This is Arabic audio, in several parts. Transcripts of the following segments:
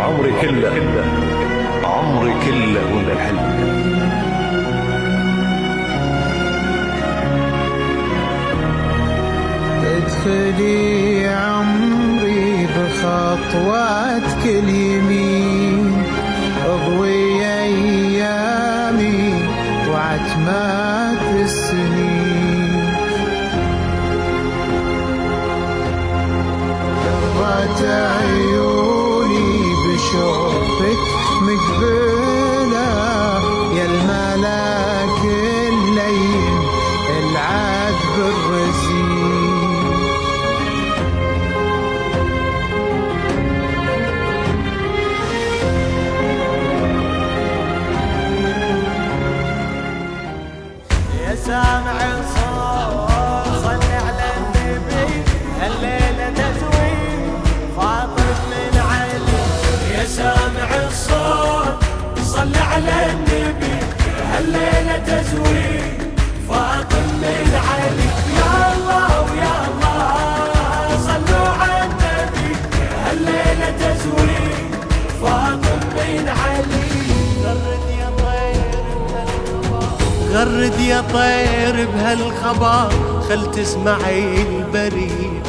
عمري كله عمري كله وانت الحلم. ادخلي عمري بخطواتك اليمين، اضوي ايامي وعتمات السنين. قرة عيوني بشوفك مقبلة، يا الملاك اللين العذب الرزين. سامع الصوت صل على النبي، هالليلة تزوي فاطر من علي. يا سامع الصوت صل على النبي، هالليلة تزوي فاطر من علي. يا الله ويا الله صلوا على النبي، هالليلة تزوي فاطر من علي. غرد يا طير بهالخبر، خل تسمعي البريد.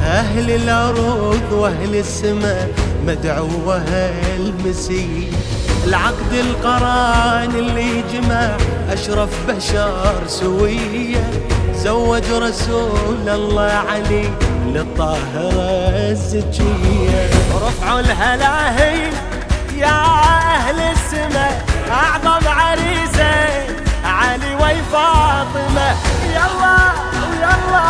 أهل الأرض وأهل السماء مدعوة هالمسير. العقد القران اللي جمع أشرف بشر سوية، زوج رسول الله علي للطاهرة الزكية. رفعوا الهلاهي يا أهل السماء، أعظم عريسة علي وفاطمة. يلا يلا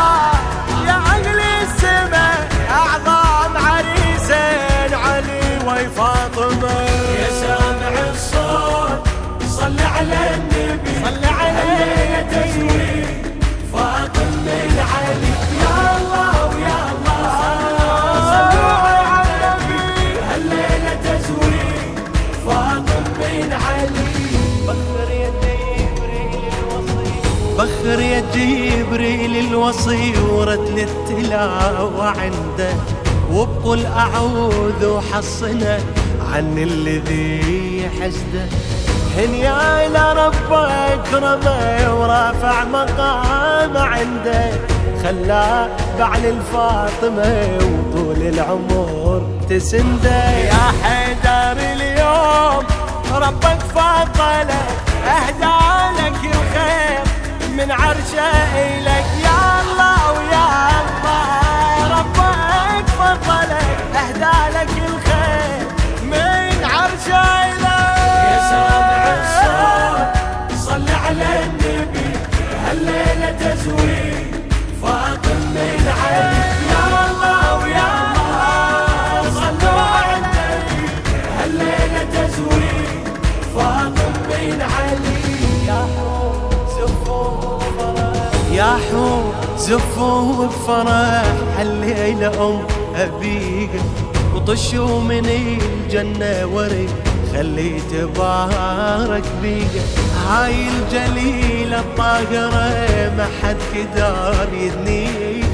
يا أهل السماء، أعظم عريسين علي وفاطمة. يا سامع الصوت صل على النبي، صل عليه تزوي فاطمة من علي. يا الله ويا الله صلوا على النبي، هالليلة تزوي فاطمة من علي. بخر يا جبريل الوصي ورتل التلاوة عنده، وبقول أعوذ وحصنا عن الذي حسده. هنيا إلى ربك كرمه ورافع مقامه عنده، خلاه بعل الفاطمة وطول العمر تسنده. يا حيدر اليوم ربك فضله، أهدى لك الخير من عرشه إليك. يا الله ويا الله ربك فضلك، أهدى لك الخير من عرشه إليك. يا سامع الصوت صل على النبي، هالليلة تزوي فاطمة من علي. يا الله ويا الله صلوا على النبي، هالليلة تزوي فاطمة من علي. يا حور زفوا بفرح هالليلة أبيك، وطشوا من الجنة ورد خلي تبارك بيك. هاي الجليلة الطاهرة ما حد قدر يدنيك،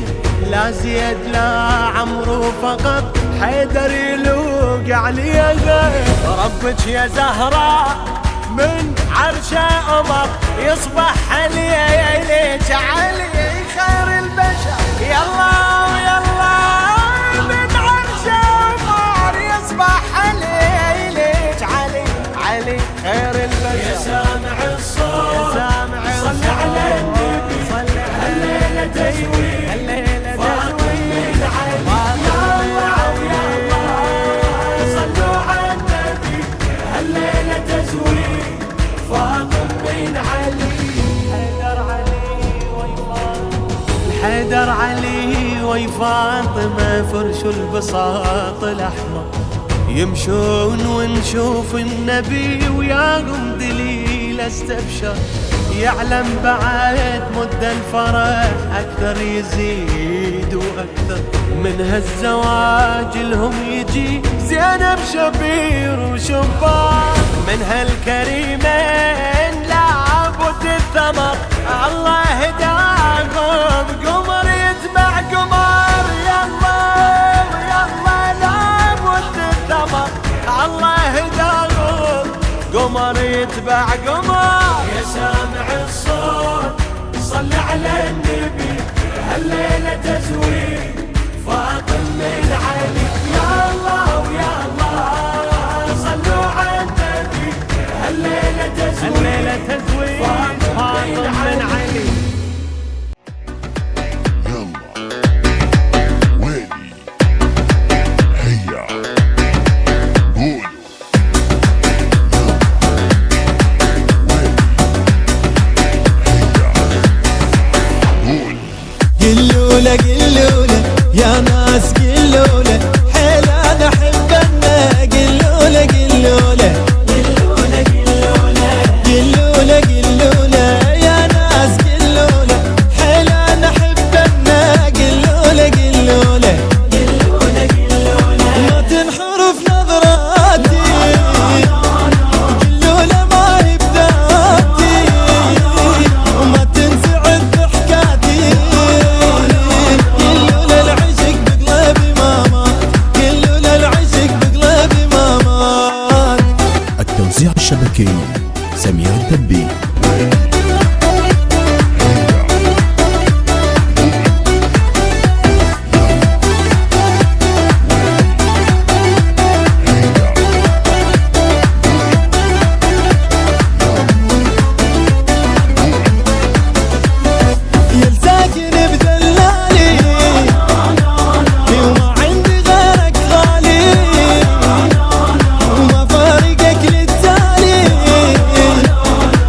لا زيد لا عمرو فقط حيدر يلوق عليها. ربك يا زهراء من عرشه أمر، يصبح عليك علي خير البشر. يلا ويلا من عرشه أمر، يصبح عليك علي خير البشر. يا سامع الصوت صل على النبي، هالليلة تزوي فاطمة من علي. يا الله ويا الله صلوا على النبي، هالليلة تزوي فاطمة من علي. حيدر علي وفاطمة فرشوا البساط الأحمر، يمشون ونشوف النبي وياهم دليل استبشر. يعلم بعد مدة الفرح أكثر يزيد وأكثر، من هالزواج لهم يجي زينب شبير وشبار. من هالكريمين لابد الثمر، الله هداهم قمر يتبع قمر. يلا يلا لابد الثمر، قمر يتبع قمر. يا سامع الصوت صل على النبي، هالليلة تزويد فاطم من علي. يا الله ويا الله صلوا على النبي، هالليلة تزويد فاطم من علي. قلوله قلوله يا ناس قلوله، حيل انا احبنا. قلوله قلوله قلوله قلوله قلوله يا ناس قلوله، حيل انا احبنا. قلوله قلوله قلوله قلوله ما تنحرف نظراتي، قلوله ما هي بذاتي، وما تنسعد ضحكاتي. قلوله العشق بقلبي ما مات، قلوله العشق بقلبي ما مات. التوزيع الشبكي سمير الدبي. يلتاكن بدلالي وما عندي غيرك غالي، وما فارقك للتالي.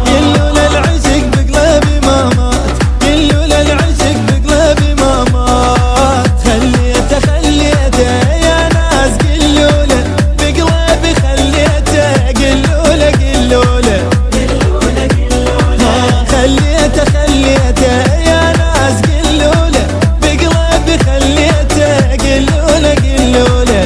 قلوله العشق بقلبي ما مات، قلوله العشق بقلبي ما مات. خليته خليته يا ناس قلوله بقلبي، خليته قلوله قلوله خليته خليته يا ناس قلوله بقلبي، خليته قلوله قلوله.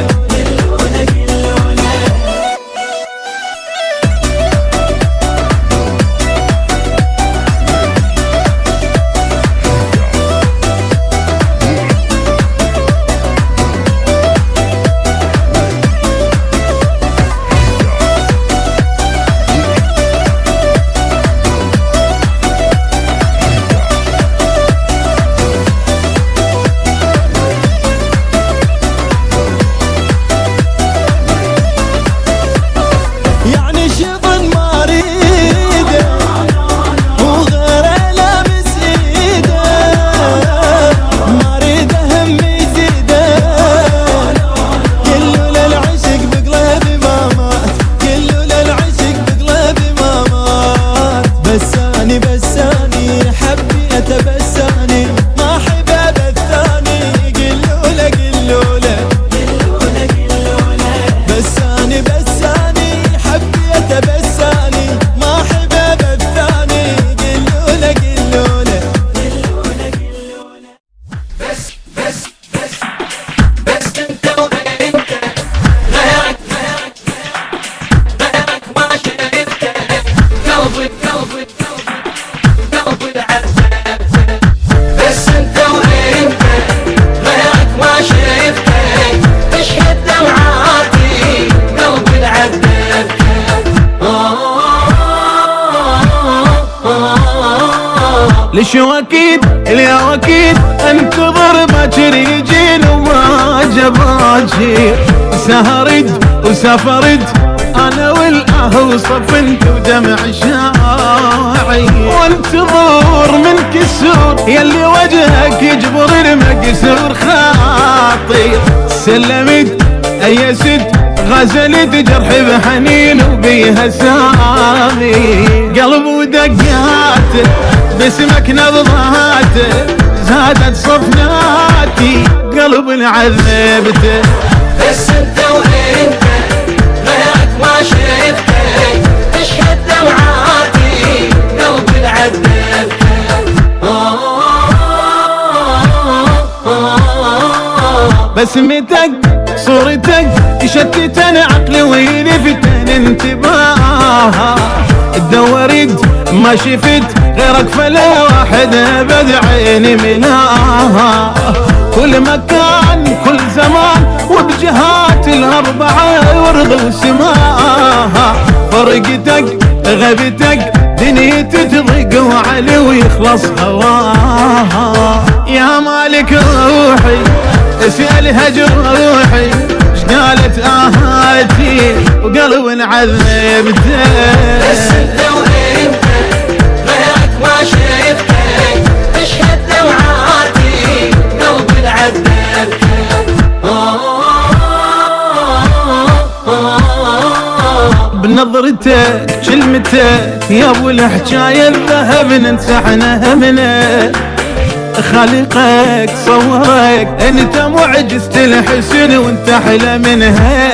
يعني شيطان ما اريده وغيره لامس ايده، ما اريده هم يزيده. قلوله العشق بقلبي ما مات، قلوله العشق بقلبي ما مات. بساني بساني حبي اتبساني، ما حباب الثاني. قلوله قلوله بساني بساني حبي اتبساني، ما حباب الثاني. قلوله قلوله بس انت وانت غيرك ما شرفته. قلبي العذاب. بس انت وانت غيرك ما شرفته، تشهد دمعاتي قلبي العذاب. لشو اكيد اليوم اكيد انتظر باكر يجين وما جباجي. سهرد وسافرد انا والاهل صفنت ودمع شاعي، وانتظر من كسور يلي وجهك يجبر المكسور خاطي. سلمت ايست غزلت جرح بحنين وبيها سامي. قلب ودقاته باسمك نبضاته، زادت صفناتي قلب عذبته. بس انت وانت غيرك ما شفته، تشهد دمعاتي قلب عذبته. بسمتك صورتك تشتتن عقلي ويلفتن انتباهها. تدورت ما شفت غيرك فلا واحد ابد عيني ملاها. كل مكان كل زمان وبجهات الأربعة ورد وسماها. فرقتك غبتك دنيتي تضيق وعلي ويخلص هواها. يا مالك روحي اسألها جروحي شقالت آهاتي وقلب عذبته. بس انت وانت غيرك ما شفتك تشهد دمعاتي قلبي عذبته. بنظرتك كلمتك يا ابو الحجايه الذهب ننسحنا همنا. خالقك صورك انت معجزة الحسن وانت احلى منها.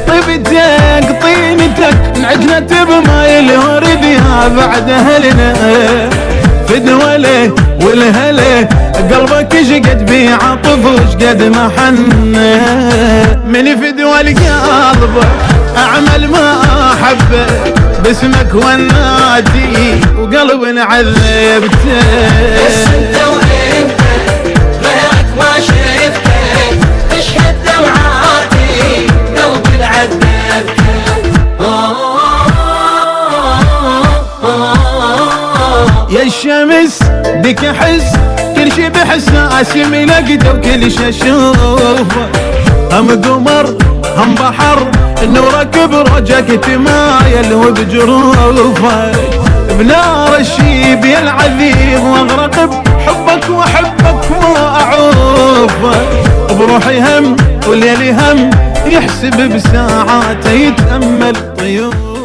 طيبتك طينتك انعجنت بماي الورد يا بعد اهلنا. فدوله والهله قلبك شقد بعطف وشقد محنه. من فدوى قلبك اعمل ما احبك باسمك ونادي وقلب عذبته. بس انت وانت غيرك ما شفتك تشهد دمعاتي قلبي عذبته. يا الشمس بك احس كل شي باحساسي ملقته وكل شي اشوفه. هم قمر هم بحر نورك برجك تمايل وبجروفك. بنار الشيب يا العذيب واغرق بحبك واحبك ما اعوفك. بروحي هم وليلي هم يحسب بساعاته يتأمل طيوف.